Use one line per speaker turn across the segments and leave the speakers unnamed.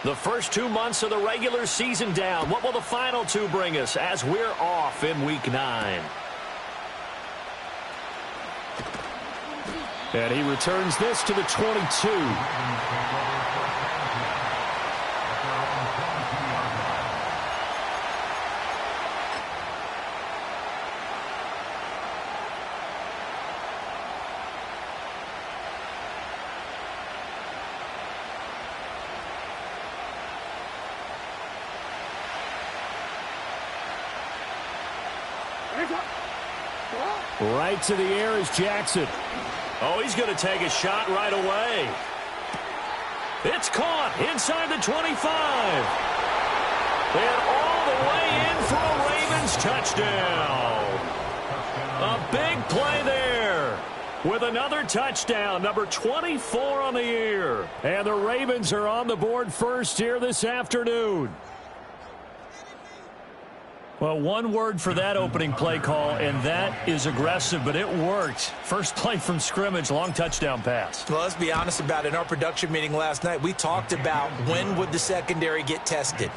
The first 2 months of the regular season down. What will the final two bring us as we're off in Week 9?
And he returns this to the 22. Right to the air is Jackson.
Oh, he's going to take a shot right away. It's caught inside the 25. And all the way in for a Ravens touchdown. A big play there with another touchdown, number 24 on the year. And the Ravens are on the board first here this afternoon. Well, one word for that opening play call, and that is aggressive, but it worked. First play from scrimmage, long touchdown pass.
Well, let's be honest about it. In our production meeting last night, we talked about when would the secondary get tested.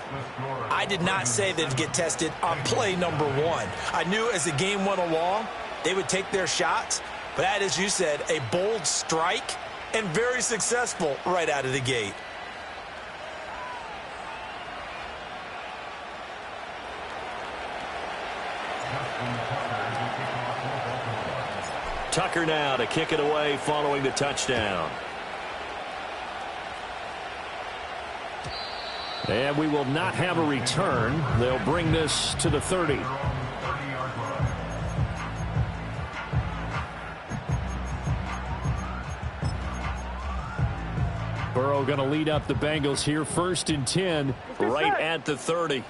I did not say they'd get tested on play number 1. I knew as the game went along, they would take their shots, but that, as you said, a bold strike and very successful right out of the gate.
Tucker now to kick it away following the touchdown. And we will not have a return. They'll bring this to the 30.
Burrow going to lead up the Bengals here, 1st and 10.
Right at the 30.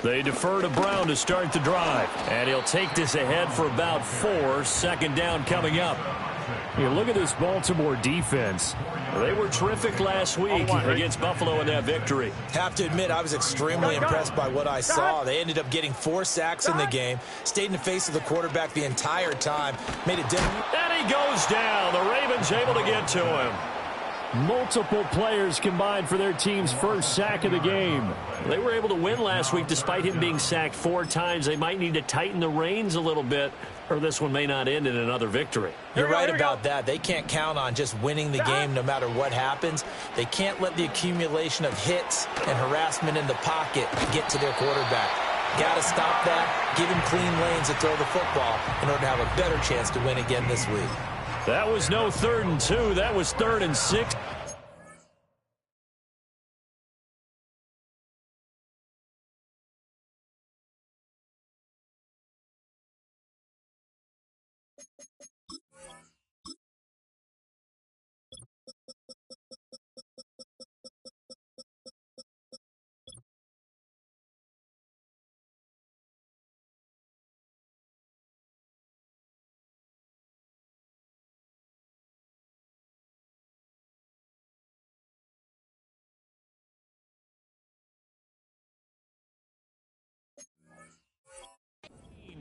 They defer to Brown to start the drive. And he'll take this ahead for about 4. Second down coming up.
Hey, look at this Baltimore defense.
They were terrific last week against Buffalo in that victory.
Have to admit, I was extremely impressed by what I saw. They ended up getting 4 sacks in the game, stayed in the face of the quarterback the entire time, made a difference.
And he goes down. The Ravens able to get to him.
Multiple players combined for their team's first sack of the game.
They were able to win last week despite him being sacked 4 times. They might need to tighten the reins a little bit, or this one may not end in another victory.
You're right about that. They can't count on just winning the game no matter what happens. They can't let the accumulation of hits and harassment in the pocket get to their quarterback. Got to stop that, give him clean lanes to throw the football in order to have a better chance to win again this week.
That was no 3rd and 2. That was 3rd and 6.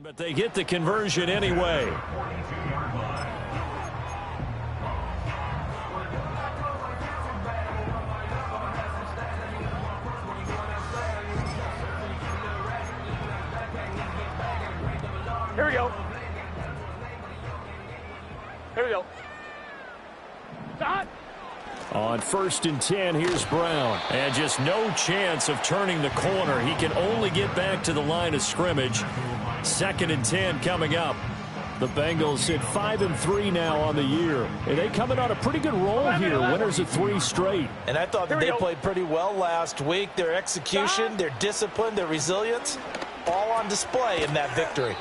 But they get the conversion anyway.
Here we go. Here we go. Stop.
On 1st and 10, here's Brown.
And just no chance of turning the corner. He can only get back to the line of scrimmage. 2nd and 10 coming up.
The Bengals sit 5-3 now on the year. And they coming on a pretty good roll here. Winners of 3 straight.
And I thought that they played pretty well last week. Their execution, their discipline, their resilience, all on display in that victory.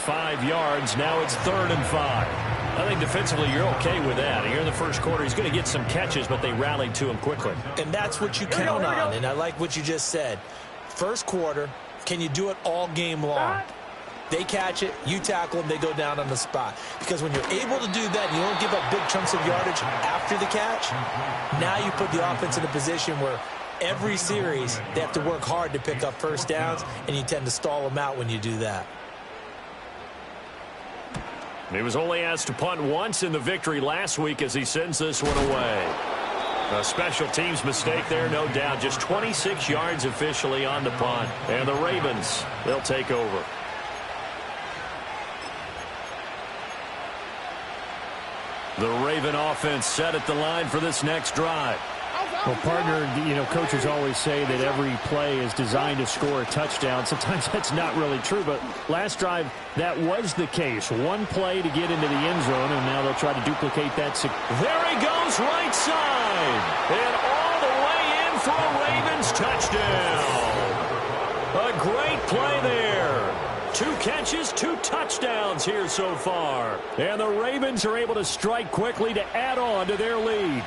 5 yards. Now it's 3rd and 5. I think defensively you're okay with that. Here in the first quarter, he's going to get some catches, but they rallied to him quickly.
And that's what you count on. And I like what you just said. First quarter, can you do it all game long? They catch it, you tackle them, they go down on the spot. Because when you're able to do that and you don't give up big chunks of yardage after the catch, now you put the offense in a position where every series they have to work hard to pick up first downs, and you tend to stall them out when you do that.
He was only asked to punt once in the victory last week as he sends this one away. A special teams mistake there, no doubt. Just 26 yards officially on the punt. And the Ravens, they'll take over. The Raven offense set at the line for this next drive.
Well, partner, coaches always say that every play is designed to score a touchdown. Sometimes that's not really true, but last drive, that was the case. One play to get into the end zone, and now they'll try to duplicate that.
There he goes, right side. And all the way in for a Ravens touchdown. A great play there. 2 catches, 2 touchdowns here so far. And the Ravens are able to strike quickly to add on to their lead.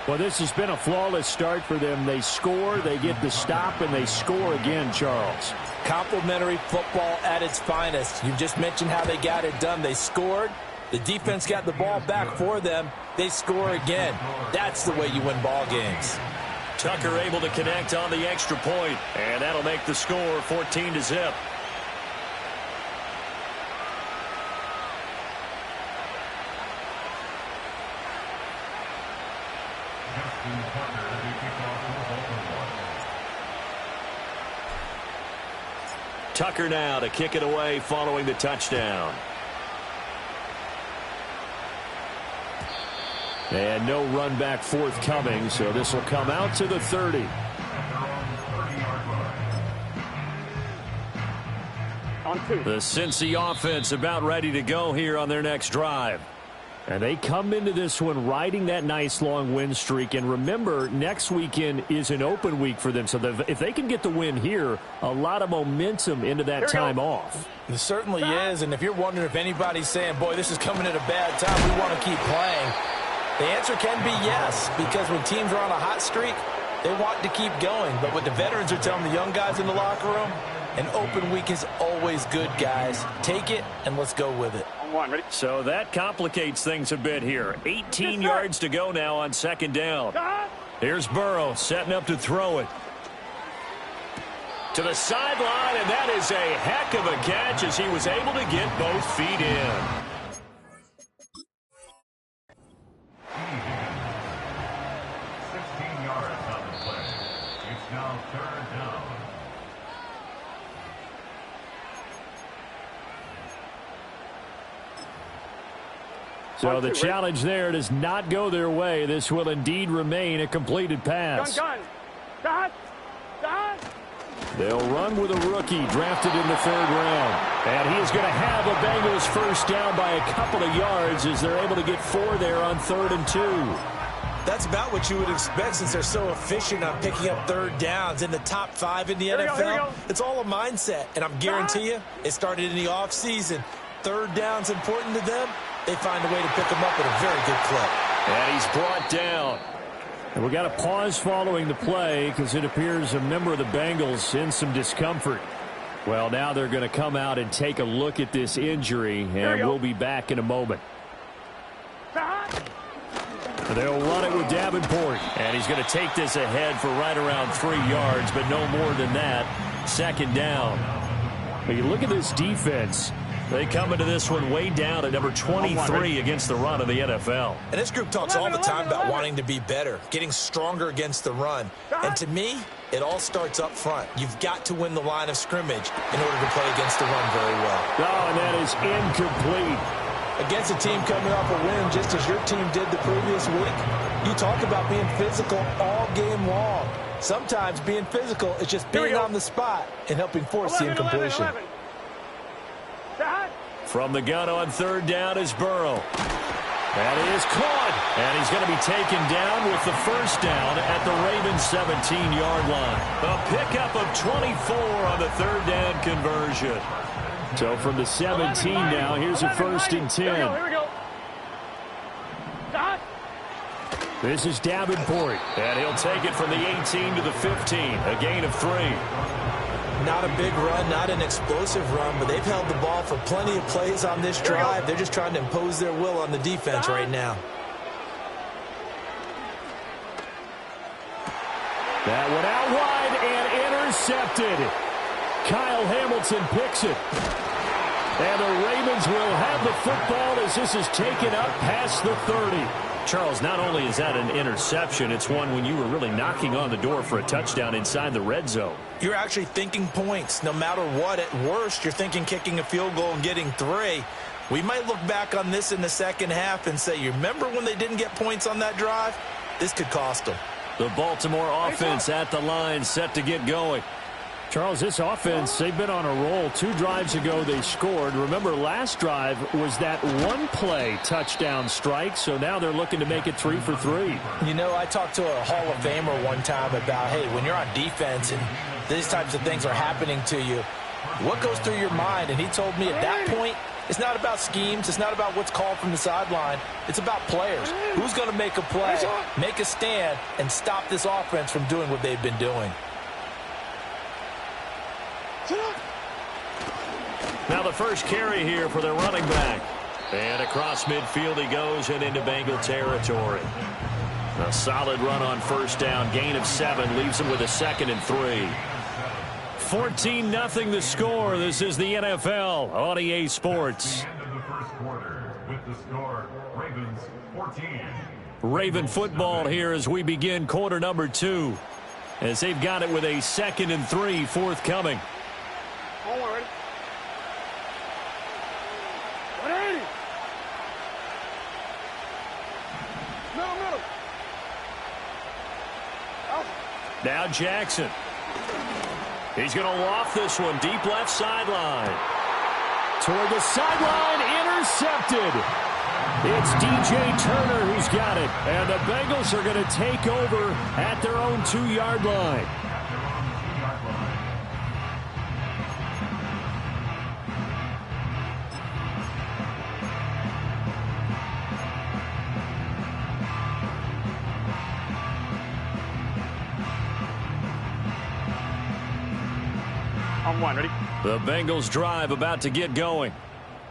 Well, this has been a flawless start for them. They score, they get the stop, and they score again, Charles.
Complimentary football at its finest. You just mentioned how they got it done. They scored. The defense got the ball back for them. They score again. That's the way you win ball games.
Tucker able to connect on the extra point, and that'll make the score 14-0. Tucker now to kick it away following the touchdown.
And no run back forthcoming, so this will come out to the 30.
The Cincy offense about ready to go here on their next drive.
And they come into this one riding that nice long win streak. And remember, next weekend is an open week for them. So if they can get the win here, a lot of momentum into that time off.
It certainly is. And if you're wondering if anybody's saying, boy, this is coming at a bad time, we want to keep playing, the answer can be yes. Because when teams are on a hot streak, they want to keep going. But what the veterans are telling the young guys in the locker room, an open week is always good, guys. Take it, and let's go with it.
So that complicates things a bit here. 18 yards to go now on second down. Here's Burrow setting up to throw it. To the sideline, and that is a heck of a catch as he was able to get both feet in.
So the challenge there does not go their way. This will indeed remain a completed pass. They'll run with a rookie drafted in the 3rd round. And he is going to have a Bengals first down by a couple of yards as they're able to get 4 there on 3rd and 2.
That's about what you would expect since they're so efficient on picking up 3rd downs in the top 5 in the NFL. It's all a mindset, and I'm guarantee you it started in the offseason. 3rd down's important to them. They find a way to pick him up at a very good clip.
And he's brought down.
And we got a pause following the play because it appears a member of the Bengals in some discomfort. Well, now they're going to come out and take a look at this injury, and we'll be back in a moment. They'll run it with Davenport.
And he's going to take this ahead for right around 3 yards, but no more than that. 2nd down.
But you look at this defense.
They come into this one way down at number 23 against the run of the NFL.
And this group talks all the time about wanting to be better, getting stronger against the run. And to me, it all starts up front. You've got to win the line of scrimmage in order to play against the run very well.
Oh, and that is incomplete.
Against a team coming off a win just as your team did the previous week, you talk about being physical all game long. Sometimes being physical is just being on the spot and helping force the incompletion.
From the gun on 3rd down is Burrow. That is caught. And he's going to be taken down with the first down at the Ravens 17-yard line. A pickup of 24 on the 3rd down conversion.
So from the 17 now, here's a 1st and 10.
Here we go.
This is Davenport.
And he'll take it from the 18 to the 15. A gain of 3.
Not a big run, not an explosive run, but they've held the ball for plenty of plays on this drive. They're just trying to impose their will on the defense right now.
That one out wide and intercepted. Kyle Hamilton picks it. And the Ravens will have the football as this is taken up past the 30. Charles, not only is that an interception, it's one when you were really knocking on the door for a touchdown inside the red zone.
You're actually thinking points. No matter what, at worst, you're thinking kicking a field goal and getting 3. We might look back on this in the second half and say, you remember when they didn't get points on that drive? This could cost them.
The Baltimore offense at the line, set to get going.
Charles, this offense, they've been on a roll. 2 drives ago they scored. Remember, last drive was that one-play touchdown strike, so now they're looking to make it 3 for 3.
You know, I talked to a Hall of Famer one time about, hey, when you're on defense and these types of things are happening to you, what goes through your mind? And he told me at that point, it's not about schemes. It's not about what's called from the sideline. It's about players. Who's going to make a play, make a stand, and stop this offense from doing what they've been doing?
Now the first carry here for their running back. And across midfield he goes and into Bengal territory. A solid run on first down. Gain of 7 leaves him with a 2nd and 3. 14-0 the score. This is the NFL on EA Sports.
End of the first quarter with the score, Ravens 14.
Raven football here as we begin quarter number 2. As they've got it with a 2nd and 3 forthcoming. Now Jackson. He's going to loft this one deep left sideline.
Toward the sideline, intercepted. It's DJ Turner who's got it. And the Bengals are going to take over at their own 2-yard line.
On 1, ready?
The Bengals drive about to get going.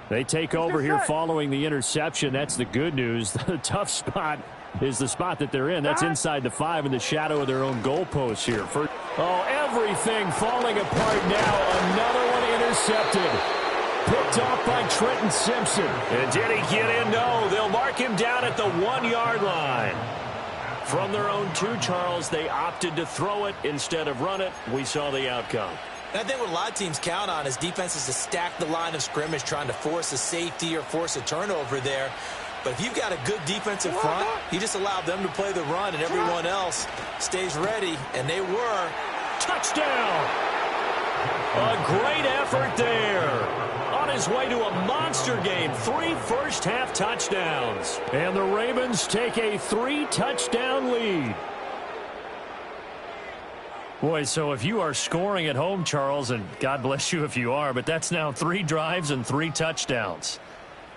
They take over here following the interception. That's the good news. The tough spot is the spot that they're in. That's inside the 5 in the shadow of their own goalpost here. Everything falling apart now. Another one intercepted. Picked off by Trenton Simpson.
And did he get in? No. They'll mark him down at the 1-yard line. From their own 2, Charles, they opted to throw it instead of run it. We saw the outcome.
And I think what a lot of teams count on is defenses to stack the line of scrimmage, trying to force a safety or force a turnover there. But if you've got a good defensive front, you just allow them to play the run and everyone else stays ready, and they were.
Touchdown! A great effort there. On his way to a monster game, 3 first-half touchdowns.
And the Ravens take a 3-touchdown lead. Boy, so if you are scoring at home, Charles, and God bless you if you are, but that's now 3 drives and 3 touchdowns.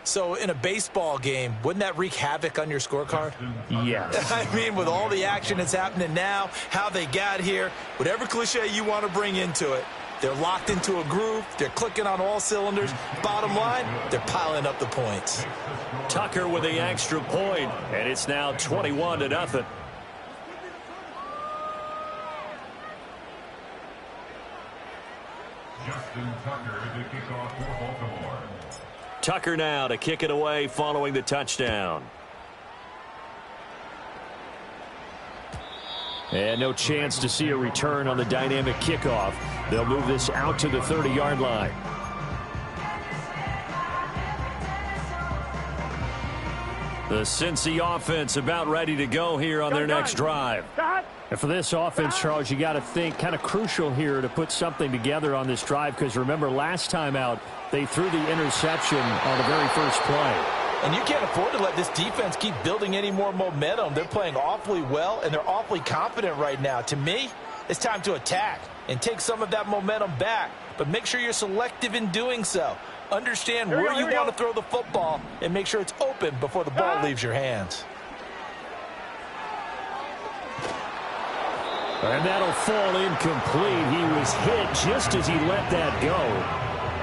So in a baseball game, wouldn't that wreak havoc on your scorecard?
Yes.
I mean, with all the action that's happening now, how they got here, whatever cliche you want to bring into it, they're locked into a groove. They're clicking on all cylinders. Bottom line, they're piling up the points.
Tucker with the extra point, and it's now 21-0.
Justin Tucker to kick off for Baltimore.
Tucker now to kick it away following the touchdown.
And no chance to see a return on the dynamic kickoff. They'll move this out to the 30-yard line.
The Cincy offense about ready to go here on their next drive.
And for this offense, Charles, you got to think kind of crucial here to put something together on this drive, because remember last time out they threw the interception on the very first play.
And you can't afford to let this defense keep building any more momentum. They're playing awfully well, and they're awfully confident right now. To me, it's time to attack and take some of that momentum back, but make sure you're selective in doing so. Understand where you want to throw the football and make sure it's open before the ball leaves your hands.
And that'll fall incomplete. He was hit just as he let that go.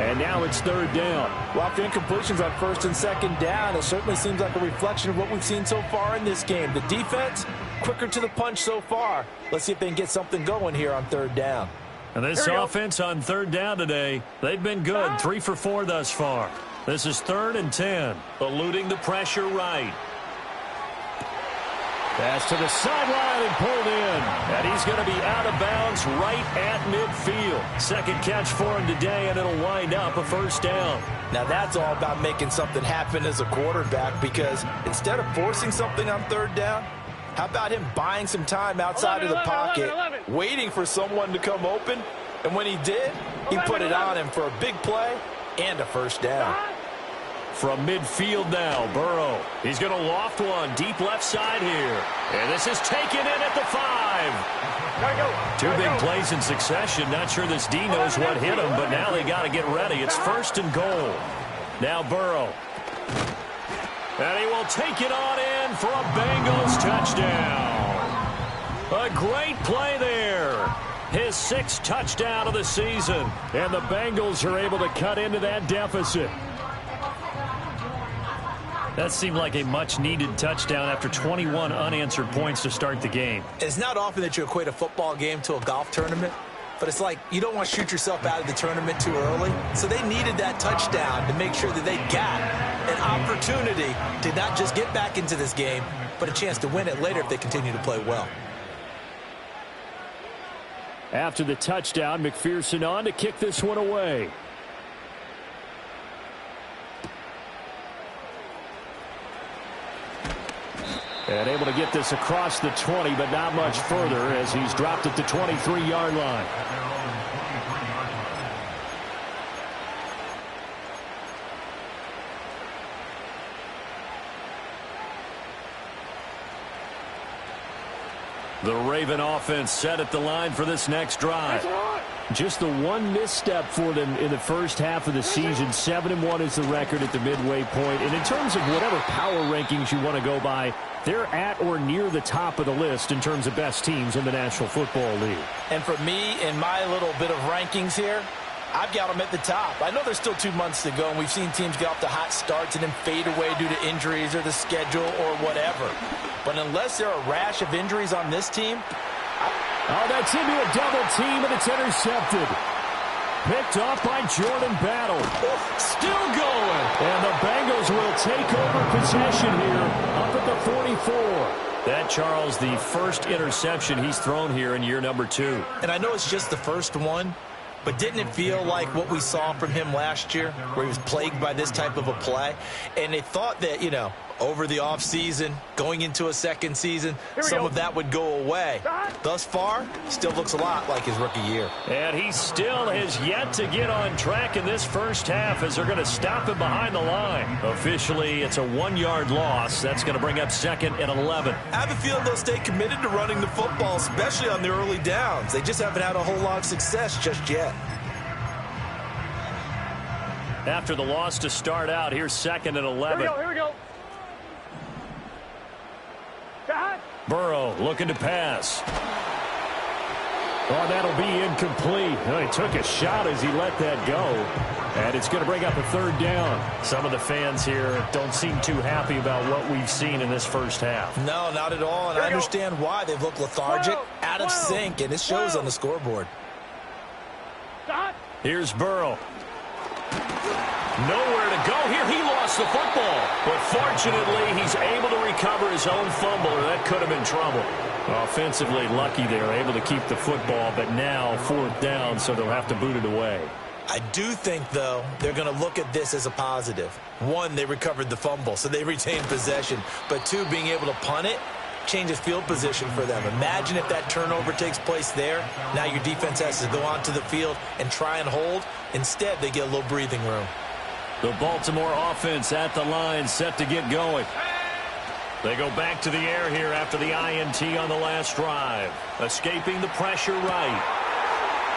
And now it's 3rd down.
Well, after incompletions on 1st and 2nd down, it certainly seems like a reflection of what we've seen so far in this game. The defense, quicker to the punch so far. Let's see if they can get something going here on 3rd down.
And this offense on third down today, they've been good. 3 for 4 thus far. This is 3rd and 10. Eluding the pressure right. Pass to the sideline and pulled in. And he's going to be out of bounds right at midfield. Second catch for him today, and it'll wind up a first down.
Now that's all about making something happen as a quarterback, because instead of forcing something on third down, how about him buying some time outside of the pocket, waiting for someone to come open, and when he did, he put it on him for a big play and a first down.
From midfield now, Burrow. He's going to loft one deep left side here. And this is taken in at the 5. 2 big plays in succession. Not sure this D knows what hit him, but now they got to get ready. It's 1st and goal. Now Burrow. And he will take it on in for a Bengals touchdown. A great play there. His 6th touchdown of the season. And the Bengals are able to cut into that deficit. That seemed like a much-needed touchdown after 21 unanswered points to start the game.
It's not often that you equate a football game to a golf tournament, but it's like you don't want to shoot yourself out of the tournament too early. So they needed that touchdown to make sure that they got an opportunity to not just get back into this game, but a chance to win it later if they continue to play well.
After the touchdown, McPherson on to kick this one away. And able to get this across the 20, but not much further as he's dropped at the 23-yard line.
The Raven offense set at the line for this next drive.
Just the one misstep for them in the first half of the season. 7-1 is the record at the midway point. And in terms of whatever power rankings you want to go by, they're at or near the top of the list in terms of best teams in the National Football League.
And for me, in my little bit of rankings here, I've got them at the top. I know there's still 2 months to go, and we've seen teams get off to hot starts and then fade away due to injuries or the schedule or whatever. But unless there are a rash of injuries on this team...
Oh, that's into a double team, and it's intercepted. Picked off by Jordan Battle.
Still going.
And the Bengals will take over possession here up at the 44.
That, Charles, the first interception he's thrown here in year number 2.
And I know it's just the first one, but didn't it feel like what we saw from him last year, where he was plagued by this type of a play? And they thought that, you know, over the offseason, going into a second season, some of that would go away. Thus far, still looks a lot like his rookie year.
And he still has yet to get on track in this first half as they're going to stop him behind the line. Officially, it's a 1-yard loss. That's going to bring up 2nd and 11.
I have a feeling they'll stay committed to running the football, especially on the early downs. They just haven't had a whole lot of success just yet.
After the loss to start out, here's 2nd and 11.
Here we go.
Burrow looking to pass.
Oh, that'll be incomplete. Oh, he took a shot as he let that go. And it's going to bring up a 3rd down.
Some of the fans here don't seem too happy about what we've seen in this first half.
No, not at all. And I understand why. They've looked lethargic, out of sync, and it shows on the scoreboard.
Here's Burrow. Nowhere to go here. He lost the football. But fortunately, he's able to recover his own fumble, or that could have been trouble. Offensively lucky they were able to keep the football, but now 4th down, so they'll have to boot it away.
I do think, though, they're going to look at this as a positive. 1, they recovered the fumble, so they retained possession. But 2, being able to punt it changes field position for them. Imagine if that turnover takes place there. Now your defense has to go onto the field and try and hold. Instead, they get a little breathing room.
The Baltimore offense at the line, set to get going. They go back to the air here after the INT on the last drive. Escaping the pressure right.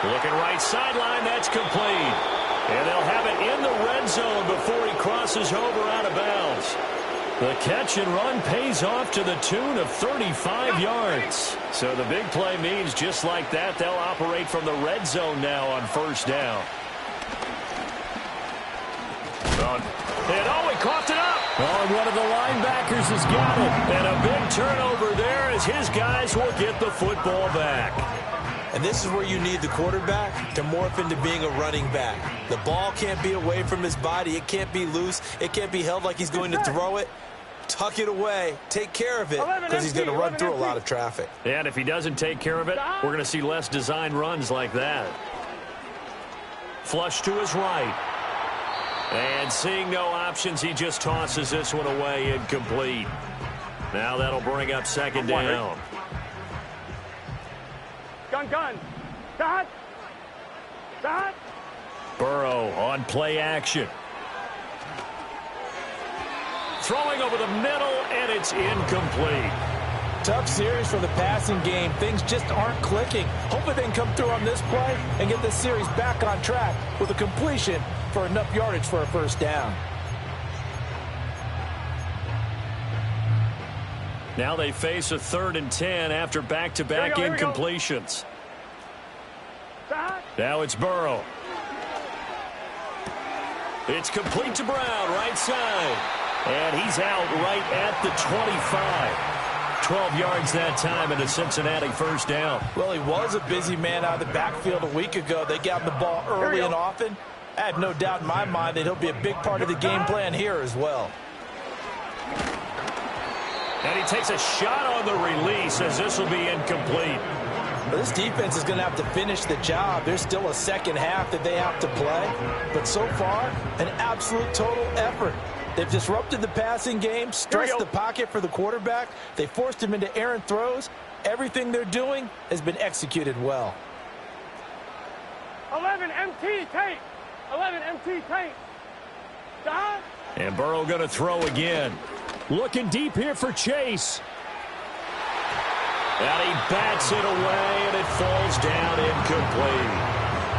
Looking right sideline, that's complete. And they'll have it in the red zone before he crosses over out of bounds. The catch and run pays off to the tune of 35 yards. So the big play means just like that, they'll operate from the red zone now on 1st down. And he coughed it up.
Oh, and one of the linebackers has got it.
And a big turnover there as his guys will get the football back.
And this is where you need the quarterback to morph into being a running back. The ball can't be away from his body. It can't be loose. It can't be held like he's going to throw it. Tuck it away. Take care of it because he's going to run through a lot of traffic.
And if he doesn't take care of it, we're going to see less design runs like that. Flush to his right. And seeing no options, he just tosses this one away, incomplete. Now that'll bring up second down.
Gun. Dot.
Burrow on play action. Throwing over the middle, and it's incomplete.
Tough series for the passing game. Things just aren't clicking. Hopefully they can come through on this play and get this series back on track with a completion for enough yardage for a first down.
Now they face a 3rd and 10 after back-to-back incompletions. Now it's Burrow. It's complete to Brown, right side. And he's out right at the 25. 12 yards that time and a Cincinnati first down.
Well, he was a busy man out of the backfield a week ago. They got him the ball early and often. I have no doubt in my mind that he'll be a big part of the game plan here as well.
And he takes a shot on the release as this will be incomplete.
Well, this defense is going to have to finish the job. There's still a second half that they have to play. But so far, an absolute total effort. They've disrupted the passing game, stressed the pocket for the quarterback. They forced him into errant throws. Everything they're doing has been executed well.
11 MT tank. 11 MT tank. Dot.
And Burrow going to throw again.
Looking deep here for Chase.
And he bats it away, and it falls down incomplete.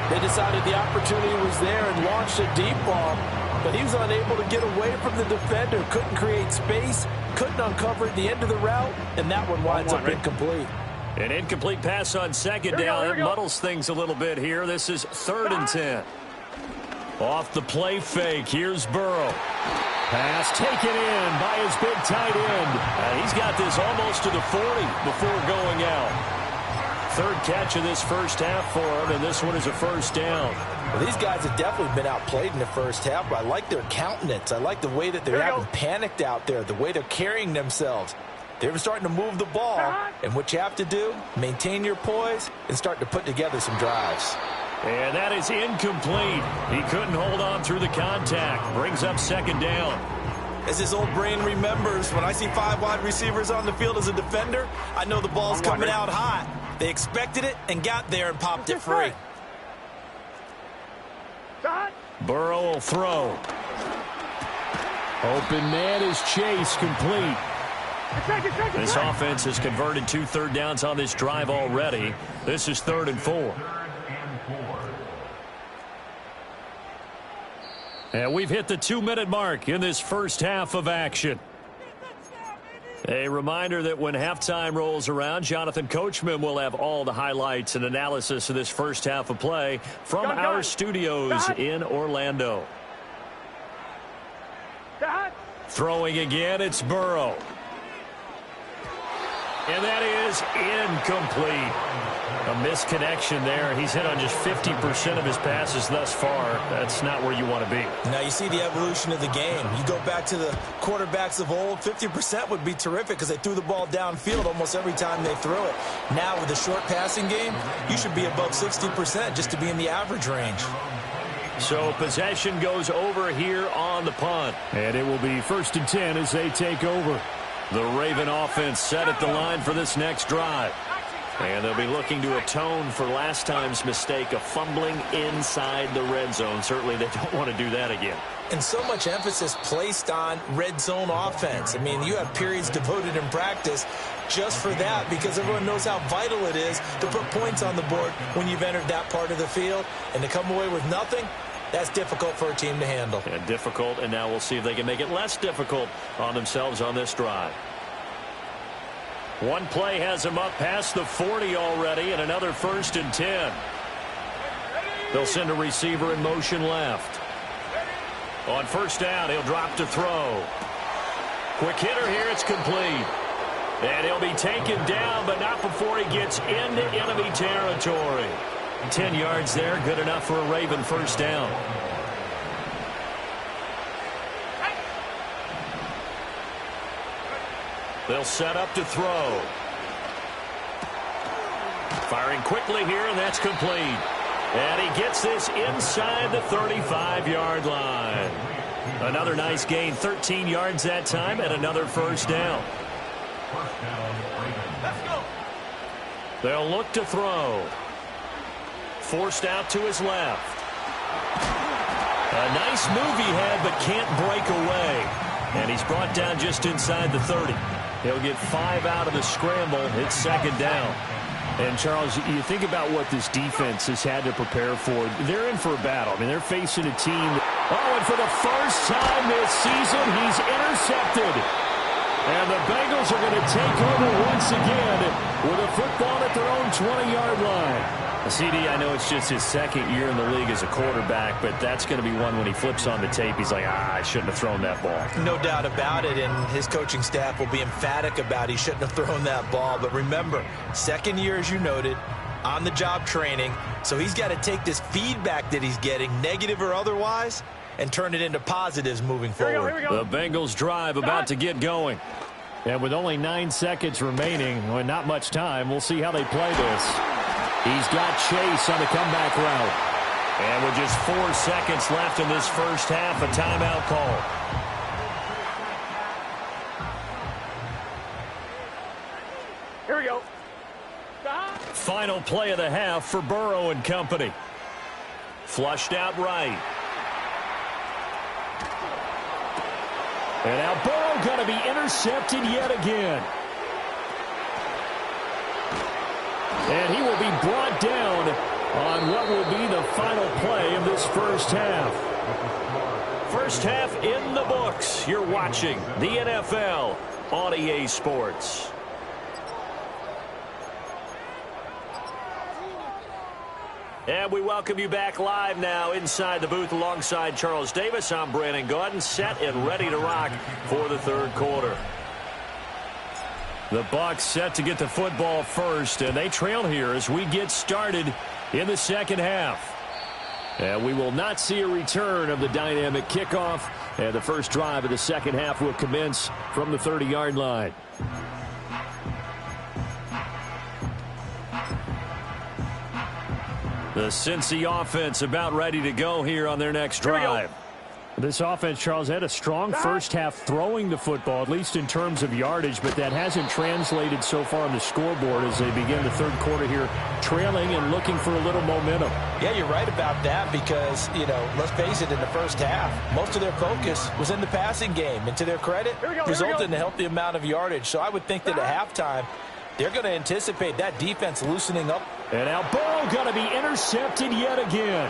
They decided the opportunity was there and launched a deep ball, but he was unable to get away from the defender, couldn't create space, couldn't uncover at the end of the route, and that one winds up incomplete.
An incomplete pass on second down. It muddles things a little bit here. This is 3rd and 10. Off the play fake, here's Burrow.
Pass taken in by his big tight end.
He's got this almost to the 40 before going out. 3rd catch of this first half for him, and this one is a first down.
Well, these guys have definitely been outplayed in the first half, but I like their countenance. I like the way that they haven't panicked out there, the way they're carrying themselves. They're starting to move the ball, and what you have to do, maintain your poise and start to put together some drives.
And that is incomplete. He couldn't hold on through the contact. Brings up second down.
As his old brain remembers, when I see 5 wide receivers on the field as a defender, I know the ball's coming out hot. They expected it and got there and popped it free.
Burrow will throw.
Open man is Chase, complete.
This offense has converted 2 third downs on this drive already. This is 3rd and 4. And we've hit the 2-minute mark in this first half of action. A reminder that when halftime rolls around, Jonathan Coachman will have all the highlights and analysis of this first half of play from our studios in Orlando. Throwing again, it's Burrow. And that is incomplete. A misconnection there. He's hit on just 50% of his passes thus far. That's not where you want to be.
Now you see the evolution of the game. You go back to the quarterbacks of old, 50% would be terrific because they threw the ball downfield almost every time they threw it. Now with the short passing game, you should be above 60% just to be in the average range.
So possession goes over here on the punt.
And it will be 1st and 10 as they take over.
The Raven offense set at the line for this next drive. And they'll be looking to atone for last time's mistake of fumbling inside the red zone. Certainly they don't want to do that again.
And so much emphasis placed on red zone offense. I mean, you have periods devoted in practice just for that because everyone knows how vital it is to put points on the board when you've entered that part of the field. And to come away with nothing, that's difficult for a team to handle.
And difficult, and now we'll see if they can make it less difficult on themselves on this drive. One play has him up past the 40 already, and another 1st and 10. They'll send a receiver in motion left. On 1st down, he'll drop to throw. Quick hitter here, it's complete. And he'll be taken down, but not before he gets into enemy territory. 10 yards there, good enough for a Raven first down. They'll set up to throw. Firing quickly here, and that's complete. And he gets this inside the 35-yard line. Another nice gain, 13 yards that time, and another first down.
Let's go.
They'll look to throw. Forced out to his left. A nice move he had, but can't break away. And he's brought down just inside the 30. He'll get 5 out of the scramble. It's second down.
And, Charles, you think about what this defense has had to prepare for. They're in for a battle. I mean, they're facing a team. And for the first time this season, he's intercepted. And the Bengals are going to take over once again with a football at their own 20-yard line. CD, I know it's just his second year in the league as a quarterback, but that's going to be one when he flips on the tape, he's like, I shouldn't have thrown that ball.
No doubt about it, and his coaching staff will be emphatic about he shouldn't have thrown that ball. But remember, second year, as you noted, on-the-job training, so he's got to take this feedback that he's getting, negative or otherwise, and turn it into positives moving forward.
Here we go.
The Bengals drive about to get going.
And with only 9 seconds remaining, well, not much time, we'll see how they play this. He's got Chase on the comeback route.
And with just 4 seconds left in this first half, a timeout call.
Here we go.
Final play of the half for Burrow and company. Flushed out right.
And now Burrow going to be intercepted yet again. And he will be brought down on what will be the final play of this first half.
First half in the books. You're watching the NFL on EA Sports. And we welcome you back live now inside the booth alongside Charles Davis. I'm Brandon Gaudin, set and ready to rock for the third quarter. The Bucs set to get the football first, and they trail here as we get started in the second half. And we will not see a return of the dynamic kickoff, and the first drive of the second half will commence from the 30-yard line. The Cincy offense about ready to go here on their next drive.
This offense, Charles, had a strong first half throwing the football, at least in terms of yardage, but that hasn't translated so far on the scoreboard as they begin the third quarter here, trailing and looking for a little momentum.
Yeah, you're right about that because, you know, let's face it, in the first half, most of their focus was in the passing game. And to their credit, resulted in a healthy amount of yardage. So I would think that at halftime, they're going to anticipate that defense loosening up.
And now Burrow going to be intercepted yet again.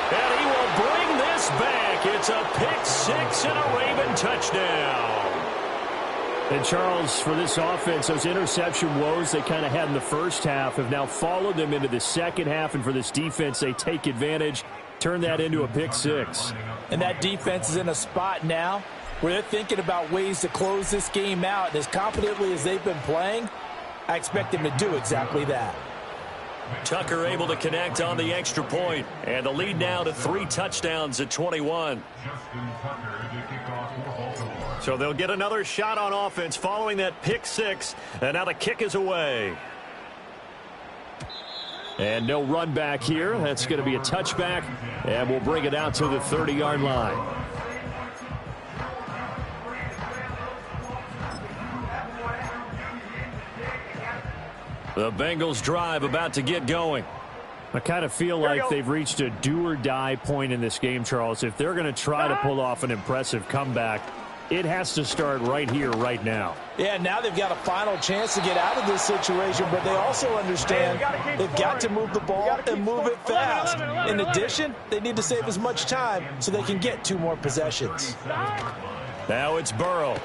And he will bring this back. It's a pick-6 and a Raven touchdown.
And, Charles, for this offense, those interception woes they kind of had in the first half have now followed them into the second half. And for this defense, they take advantage, turn that into a pick-6.
And that defense is in a spot now where they're thinking about ways to close this game out. And as confidently as they've been playing, I expect them to do exactly that.
Tucker able to connect on the extra point, and the lead now to 3 touchdowns at 21. So they'll get another shot on offense following that pick-6, and now the kick is away.
And no run back here. That's going to be a touchback, and we'll bring it out to the 30-yard line.
The Bengals drive about to get going.
I kind of feel like they've reached a do-or-die point in this game, Charles. If they're going to try to pull off an impressive comeback, it has to start right here, right now.
Yeah, now they've got a final chance to get out of this situation, but they also understand they've got to move the ball and move it fast. In addition, they need to save as much time so they can get 2 more possessions.
Now it's Burrow.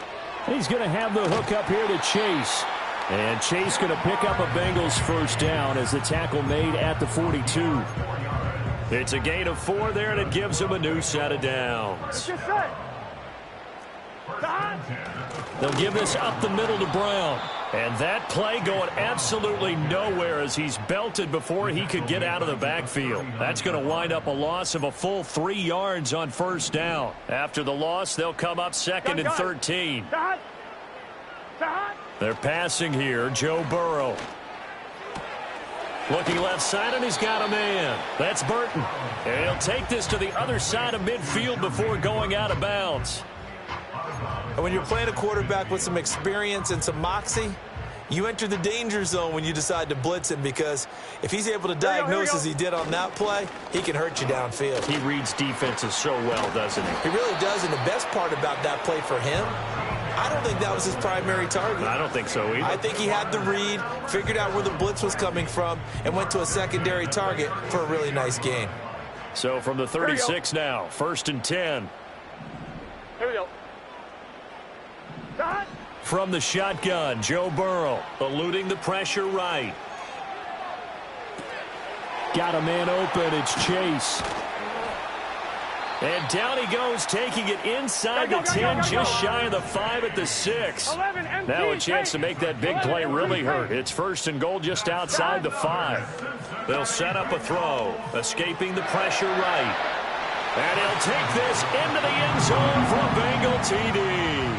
He's going to have the hook up here to Chase. And Chase going to pick up a Bengals first down as the tackle made at the 42.
It's a gain of 4 there, and it gives him a new set of downs. They'll give this up the middle to Brown. And that play going absolutely nowhere as he's belted before he could get out of the backfield. That's going to wind up a loss of a full 3 yards on first down. After the loss, they'll come up second and 13. They're passing here. Joe Burrow. Looking left side, and he's got a man. That's Burton. And he'll take this to the other side of midfield before going out of bounds.
And when you're playing a quarterback with some experience and some moxie, you enter the danger zone when you decide to blitz him, because if he's able to diagnose as he did on that play, he can hurt you downfield.
He reads defenses so well, doesn't he?
He really does, and the best part about that play for him, I don't think that was his primary target.
I don't think so either.
I think he had the read, figured out where the blitz was coming from, and went to a secondary target for a really nice gain.
So from the 36 now, 1st and 10.
Here we go.
From the shotgun, Joe Burrow eluding the pressure right. Got a man open. It's Chase. And down he goes, taking it inside the 10, just shy of the 5 at the 6. Now a chance to make that big play really hurt. It's 1st and goal just outside the 5. They'll set up a throw, escaping the pressure right. And he'll take this into the end zone for a Bengal TD.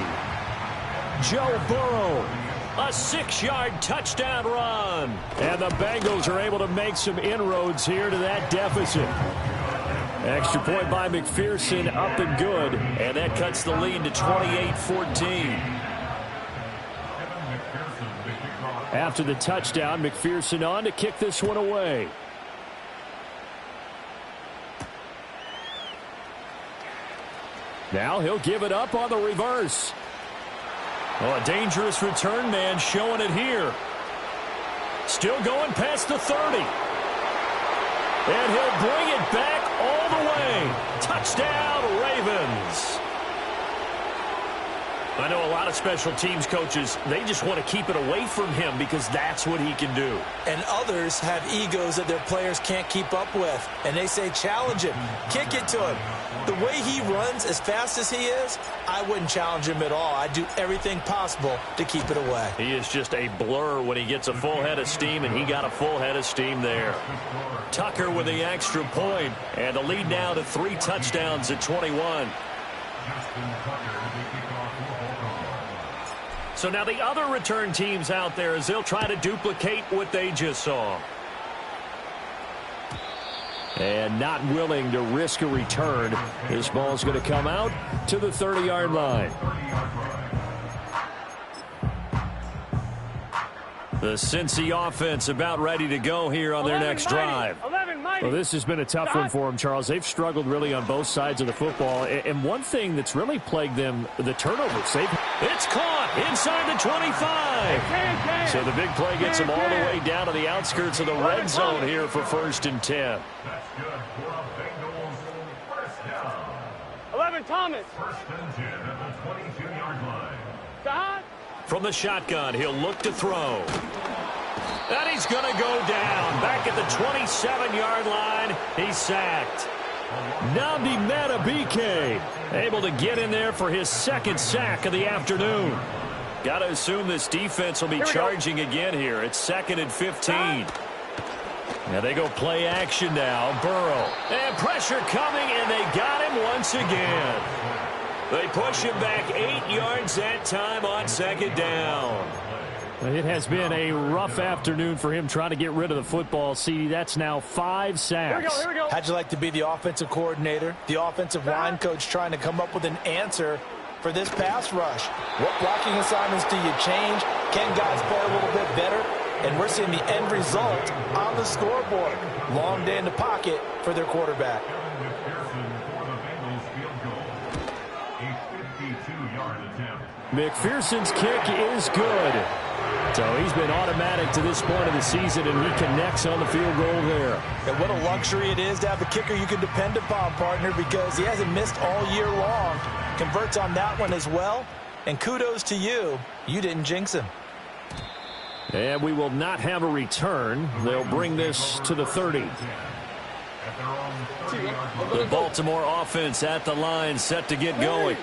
Joe Burrow, a 6-yard touchdown run. And the Bengals are able to make some inroads here to that deficit. Extra point by McPherson, up and good. And that cuts the lead to 28-14. After the touchdown, McPherson on to kick this one away. Now he'll give it up on the reverse. Oh, a dangerous return man showing it here. Still going past the 30. And he'll bring it back all the way. Touchdown, Ravens. I know a lot of special teams coaches, they just want to keep it away from him because that's what he can do.
And others have egos that their players can't keep up with. And they say, challenge him, kick it to him. The way he runs as fast as he is, I wouldn't challenge him at all. I'd do everything possible to keep it away.
He is just a blur when he gets a full head of steam, and he got a full head of steam there. Tucker with the extra point, and the lead now to 3 touchdowns at 21. So now the other return teams out there as they'll try to duplicate what they just saw. And not willing to risk a return. This ball's going to come out to the 30-yard line. The Cincy offense about ready to go here on their next drive.
Well, this has been a tough one for them, Charles. They've struggled really on both sides of the football. And one thing that's really plagued them, the turnovers.
It's caught inside the 25. So the big play gets them all the way down to the outskirts of the red zone here for 1st and 10.
11, Thomas.
1st and 10 at the 22-yard line.
From the shotgun, he'll look to throw. And he's going to go down. Back at the 27-yard line, he's sacked. Nnamdi Madubuike able to get in there for his 2nd sack of the afternoon. Got to assume this defense will be charging again here. It's 2nd and 15. Now they go play action now. Burrow. And pressure coming, and they got him once again. They push him back 8 yards that time on 2nd down.
It has been a rough afternoon for him trying to get rid of the football. See, that's now 5 sacks.
Here we go.
How'd you like to be the offensive coordinator, the offensive line coach trying to come up with an answer for this pass rush? What blocking assignments do you change? Can guys play a little bit better? And we're seeing the end result on the scoreboard. Long day in the pocket for their quarterback.
McPherson's kick is good. So he's been automatic to this point of the season, and he connects on the field goal there.
And what a luxury it is to have a kicker you can depend upon, partner, because he hasn't missed all year long. Converts on that one as well. And kudos to you. You didn't jinx him.
And we will not have a return. They'll bring this to the 30.
The Baltimore offense at the line, set to get going.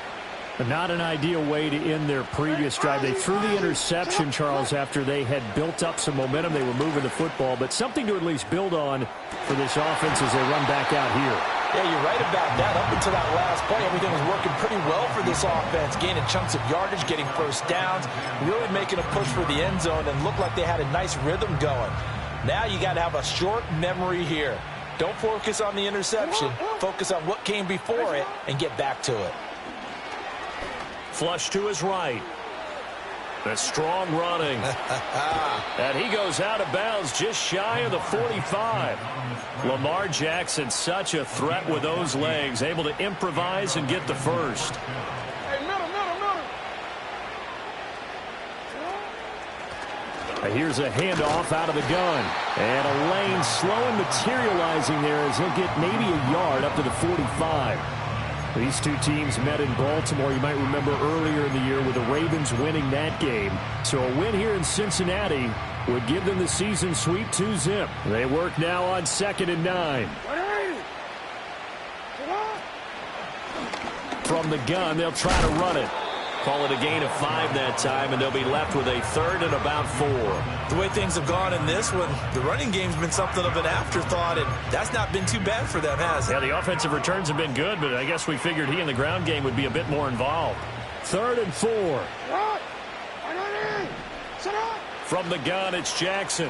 Not an ideal way to end their previous drive. They threw the interception, Charles, after they had built up some momentum. They were moving the football, but something to at least build on for this offense as they run back out here.
Yeah, you're right about that. Up until that last play, everything was working pretty well for this offense, gaining chunks of yardage, getting first downs, really making a push for the end zone, and looked like they had a nice rhythm going. Now you got to have a short memory here. Don't focus on the interception. Focus on what came before it and get back to it.
Flush to his right. The strong running. And he goes out of bounds just shy of the 45. Lamar Jackson, such a threat with those legs, able to improvise and get the first.
Hey, middle.
Here's a handoff out of the gun. And a lane slow and materializing there as he'll get maybe a yard up to the 45. These two teams met in Baltimore, you might remember earlier in the year, with the Ravens winning that game. So a win here in Cincinnati would give them the season sweep 2-zip. They work now on 2nd and 9. From the gun, they'll try to run it. Call it a gain of 5 that time, and they'll be left with a 3rd and about 4.
The way things have gone in this one, the running game's been something of an afterthought, and that's not been too bad for them, has it?
Yeah, the offensive returns have been good, but I guess we figured he in the ground game would be a bit more involved.
3rd and 4.
From the gun, it's Jackson.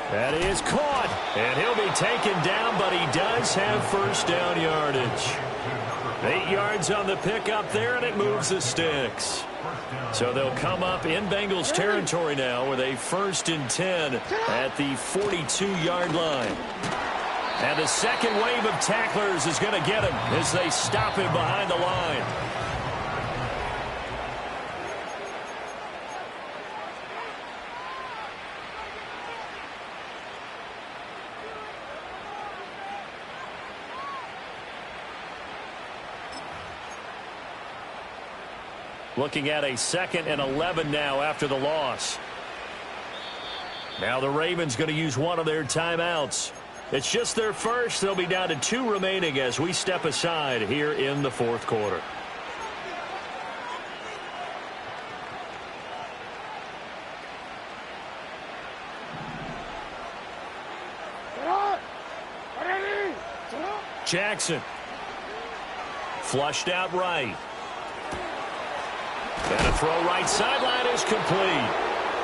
That is caught, and he'll be taken down, but he does have first down yardage. 8 yards on the pickup there, and it moves the sticks. So they'll come up in Bengals territory now with a 1st and 10 at the 42-yard line. And the second wave of tacklers is going to get him as they stop him behind the line. Looking at a 2nd and 11 now after the loss. Now the Ravens going to use one of their timeouts. It's just their first. They'll be down to 2 remaining as we step aside here in the 4th quarter. Jackson. Flushed out right. And a throw right sideline is complete.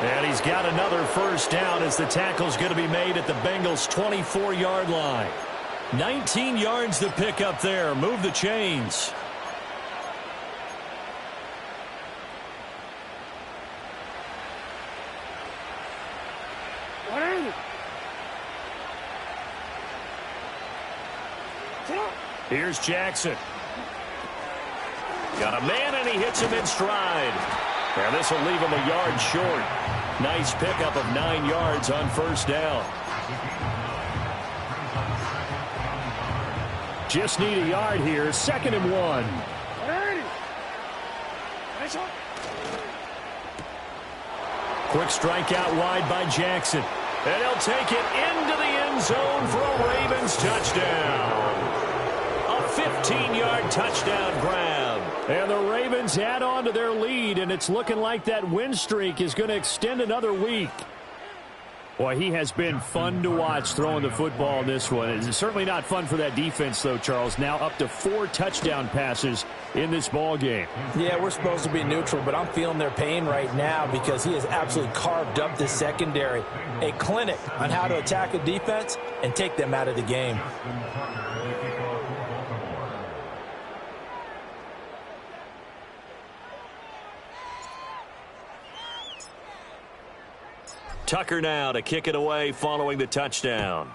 And he's got another first down as the tackle's going to be made at the Bengals' 24-yard line. 19 yards to pick up there. Move the chains. Here's Jackson. Got a man, and he hits him in stride. And this will leave him a yard short. Nice pickup of 9 yards on first down.
Just need a yard here. 2nd and 1.
Quick strike out wide by Jackson. And he'll take it into the end zone for a Ravens touchdown. A 15-yard touchdown grab.
And the Ravens add on to their lead, and it's looking like that win streak is going to extend another week. Boy, he has been fun to watch throwing the football in this one. It's certainly not fun for that defense, though, Charles. Now up to 4 touchdown passes in this ball game.
Yeah, we're supposed to be neutral, but I'm feeling their pain right now because he has absolutely carved up the secondary. A clinic on how to attack a defense and take them out of the game.
Tucker now to kick it away following the touchdown.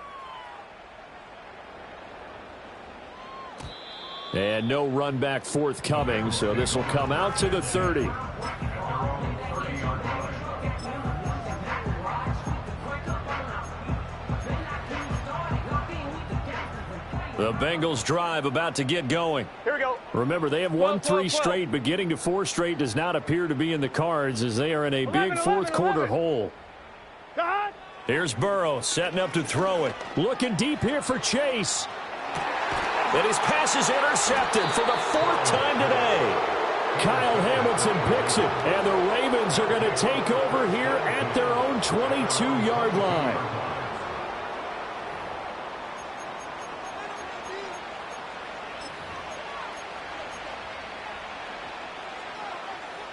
And no run back forthcoming, so this will come out to the 30.
The Bengals drive about to get going.
Here we go.
Remember, they have won 3 straight, but getting to 4 straight does not appear to be in the cards as they are in a big 4th quarter hole. Here's Burrow setting up to throw it. Looking deep here for Chase.
And his pass is intercepted for the 4th time today.
Kyle Hamilton picks it, and the Ravens are going to take over here at their own 22-yard line.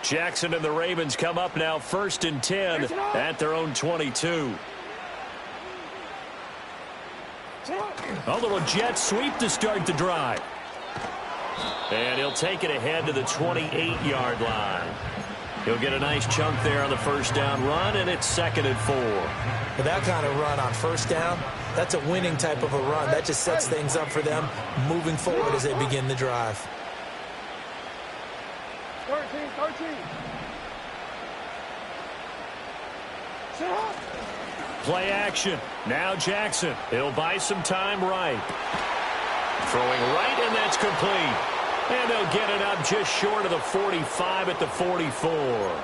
Jackson and the Ravens come up now 1st and 10 at their own 22. A little jet sweep to start the drive. And he'll take it ahead to the 28-yard line. He'll get a nice chunk there on the 1st down run, and it's 2nd and 4.
But that kind of run on 1st down, that's a winning type of a run. That just sets things up for them moving forward as they begin the drive.
13.
Play action. Now Jackson. He'll buy some time right. Throwing right, and that's complete. And they'll get it up just short of the 45 at the 44.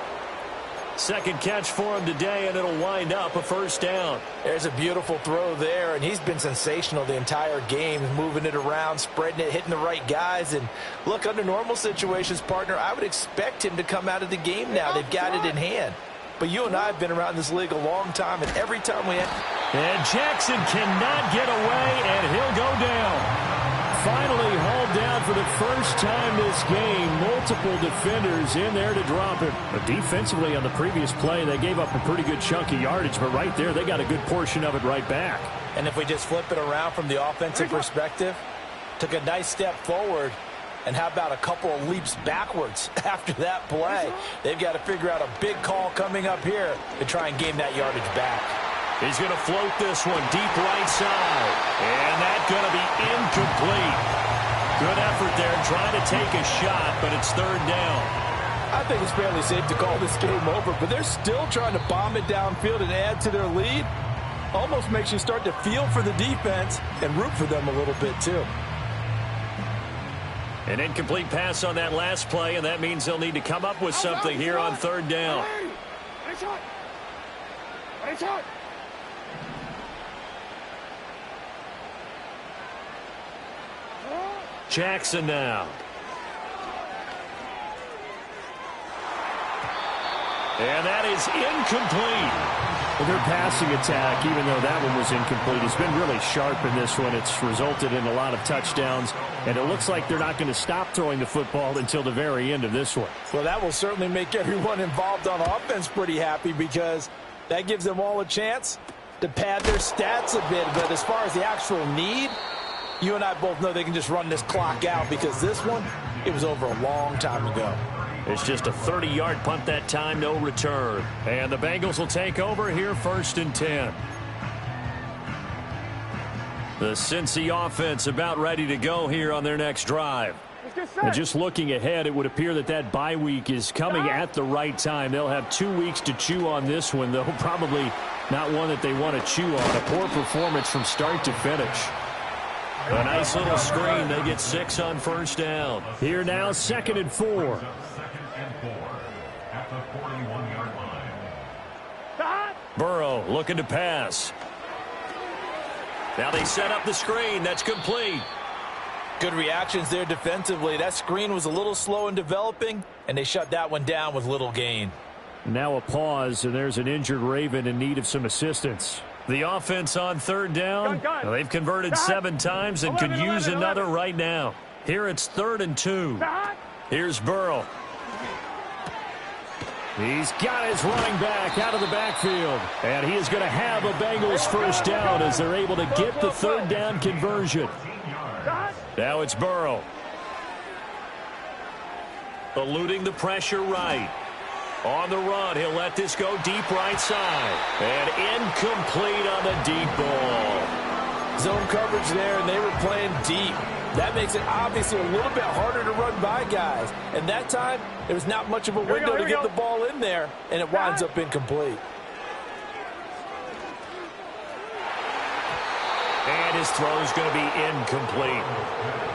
Second catch for him today, and it'll wind up a 1st down.
There's a beautiful throw there, and he's been sensational the entire game, moving it around, spreading it, hitting the right guys. And look, under normal situations, partner, I would expect him to come out of the game now. They've got it in hand. But you and I have been around this league a long time, and every time we have...
And Jackson cannot get away, and he'll go down. Finally hauled down for the 1st time this game. Multiple defenders in there to drop him. But defensively on the previous play, they gave up a pretty good chunk of yardage. But right there, they got a good portion of it right back.
And if we just flip it around from the offensive perspective, took a nice step forward. And how about a couple of leaps backwards after that play? They've got to figure out a big call coming up here to try and gain that yardage back.
He's going to float this one deep right side. And that's going to be incomplete. Good effort there trying to take a shot, but it's 3rd down.
I think it's fairly safe to call this game over, but they're still trying to bomb it downfield and add to their lead. Almost makes you start to feel for the defense and root for them a little bit too.
An incomplete pass on that last play, and that means they'll need to come up with something here on 3rd down. Jackson now. And that is incomplete.
Well, their passing attack, even though that one was incomplete, has been really sharp in this one. It's resulted in a lot of touchdowns, and it looks like they're not going to stop throwing the football until the very end of this one.
Well, that will certainly make everyone involved on offense pretty happy because that gives them all a chance to pad their stats a bit. But as far as the actual need, you and I both know they can just run this clock out because this one, it was over a long time ago.
It's just a 30-yard punt that time, no return. And the Bengals will take over here 1st and 10. The Cincy offense about ready to go here on their next drive.
And just looking ahead, it would appear that that bye week is coming at the right time. They'll have 2 weeks to chew on this one, though probably not one that they want to chew on. A poor performance from start to finish.
A nice little screen. They get 6 on 1st down.
Here now, 2nd and 4.
2nd and 4 at the 41-yard line.
Burrow looking to pass. Now they set up the screen. That's complete.
Good reactions there defensively. That screen was a little slow in developing, and they shut that one down with little gain.
Now a pause, and there's an injured Raven in need of some assistance.
The offense on 3rd down. They've converted 7 times and could use another right now. Here it's 3rd and 2. Here's Burrow.
He's got his running back out of the backfield. And he is going to have a Bengals 1st down as they're able to get the 3rd down conversion.
Now it's Burrow. Eluding the pressure right. On the run, he'll let this go deep right side. And incomplete on the deep ball.
Zone coverage there, and they were playing deep. That makes it obviously a little bit harder to run by guys. And that time, there was not much of a window to get the ball in there, and it winds up incomplete.
And his throw is going to be incomplete.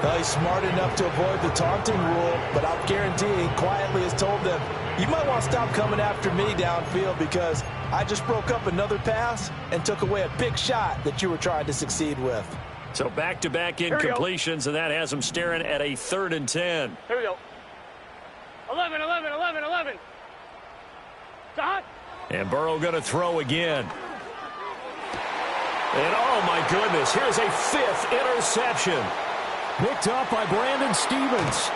Well, he's smart enough to avoid the taunting rule, but I'll guarantee he quietly has told them, you might want to stop coming after me downfield because I just broke up another pass and took away a big shot that you were trying to succeed with.
So back-to-back incompletions, and that has them staring at a 3rd and 10.
Here we go. 11, 11, 11, 11. Stop.
And Burrow going to throw again. And oh my goodness, here's a 5th interception.
Picked up by Brandon Stevens.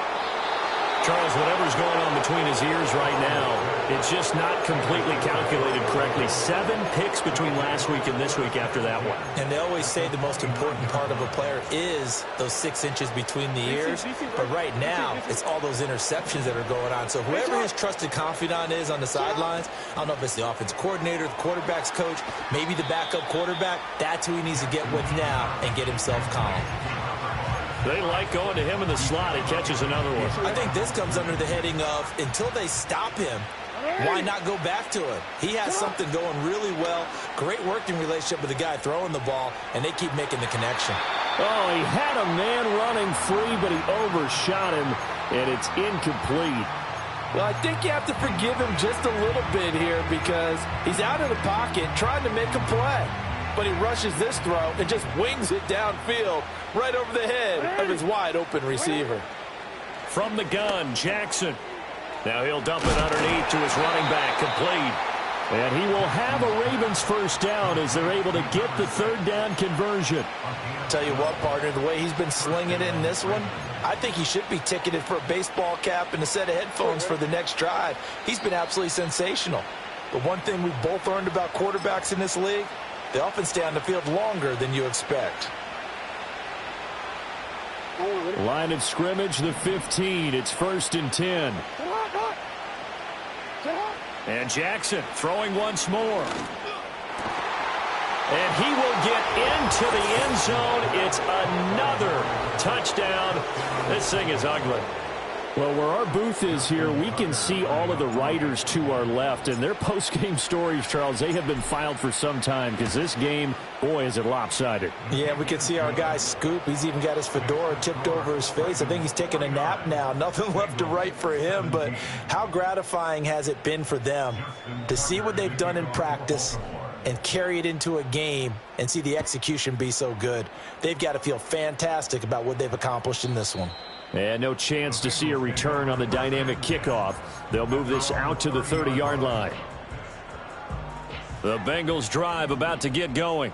Charles, whatever's going on between his ears right now, it's just not completely calculated correctly. 7 picks between last week and this week after that one.
And they always say the most important part of a player is those 6 inches between the ears. But right now, it's all those interceptions that are going on. So whoever his trusted confidant is on the sidelines, I don't know if it's the offensive coordinator, the quarterback's coach, maybe the backup quarterback, that's who he needs to get with now and get himself calm.
They like going to him in the slot. He catches another one.
I think this comes under the heading of, until they stop him, why not go back to him? He has something going really well. Great working relationship with the guy throwing the ball, and they keep making the connection.
Oh, he had a man running free, but he overshot him, and it's incomplete.
Well, I think you have to forgive him just a little bit here because he's out of the pocket trying to make a play. But he rushes this throw and just wings it downfield right over the head of his wide-open receiver.
From the gun, Jackson. Now he'll dump it underneath to his running back, complete.
And he will have a Ravens first down as they're able to get the 3rd down conversion.
Tell you what, partner, the way he's been slinging it in this one, I think he should be ticketed for a baseball cap and a set of headphones for the next drive. He's been absolutely sensational. But one thing we've both learned about quarterbacks in this league, they often stay on the field longer than you expect.
Line of scrimmage, the 15. It's 1st and 10.
And Jackson throwing once more. And he will get into the end zone. It's another touchdown. This thing is ugly.
Well, where our booth is here, we can see all of the writers to our left, and their post-game stories, Charles, they have been filed for some time because this game, boy, is it lopsided.
Yeah, we can see our guy Scoop. He's even got his fedora tipped over his face. I think he's taking a nap now. Nothing left to write for him, but how gratifying has it been for them to see what they've done in practice and carry it into a game and see the execution be so good. They've got to feel fantastic about what they've accomplished in this one.
And no chance to see a return on the dynamic kickoff. They'll move this out to the 30-yard line.
The Bengals drive about to get going.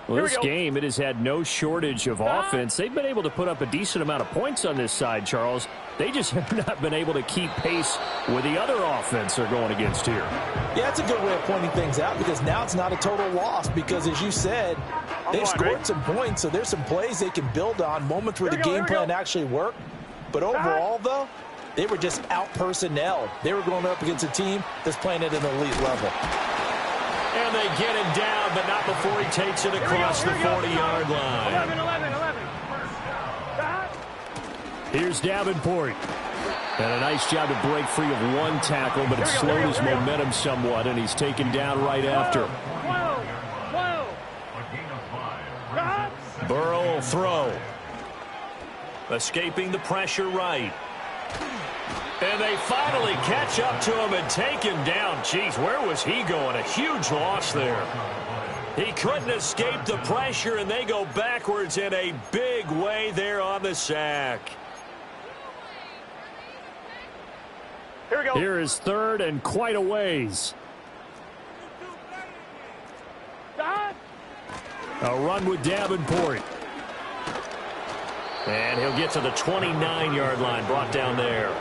Well, this game, it has had no shortage of offense. They've been able to put up a decent amount of points on this side, Charles. They just have not been able to keep pace with the other offense they're going against here.
Yeah, that's a good way of pointing things out because now it's not a total loss because, as you said, they've scored some points, so there's some plays they can build on, moments where the game plan actually worked. But overall, though, they were just out-personnelled. They were going up against a team that's playing at an elite level.
And they get him down, but not before he takes it across the 40-yard line.
11, 11, 11.
Here's Davenport. And a nice job to break free of one tackle, but it slowed his momentum somewhat, and he's taken down right after.
Burrow will throw. Escaping the pressure right. And they finally catch up to him and take him down. Jeez, where was he going? A huge loss there. He couldn't escape the pressure, and they go backwards in a big way there on the sack.
Here we go.
Here is 3rd and quite a ways. A run with Davenport.
And he'll get to the 29-yard line, brought down there.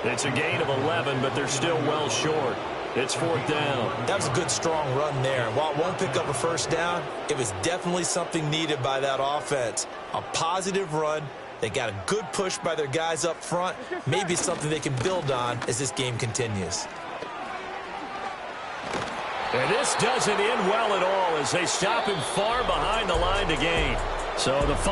It's a gain of 11, but they're still well short. It's 4th down.
That was a good, strong run there. While it won't pick up a first down, it was definitely something needed by that offense. A positive run. They got a good push by their guys up front. Maybe it's something they can build on as this game continues.
And this doesn't end well at all as they stop him far behind the line to gain. So the final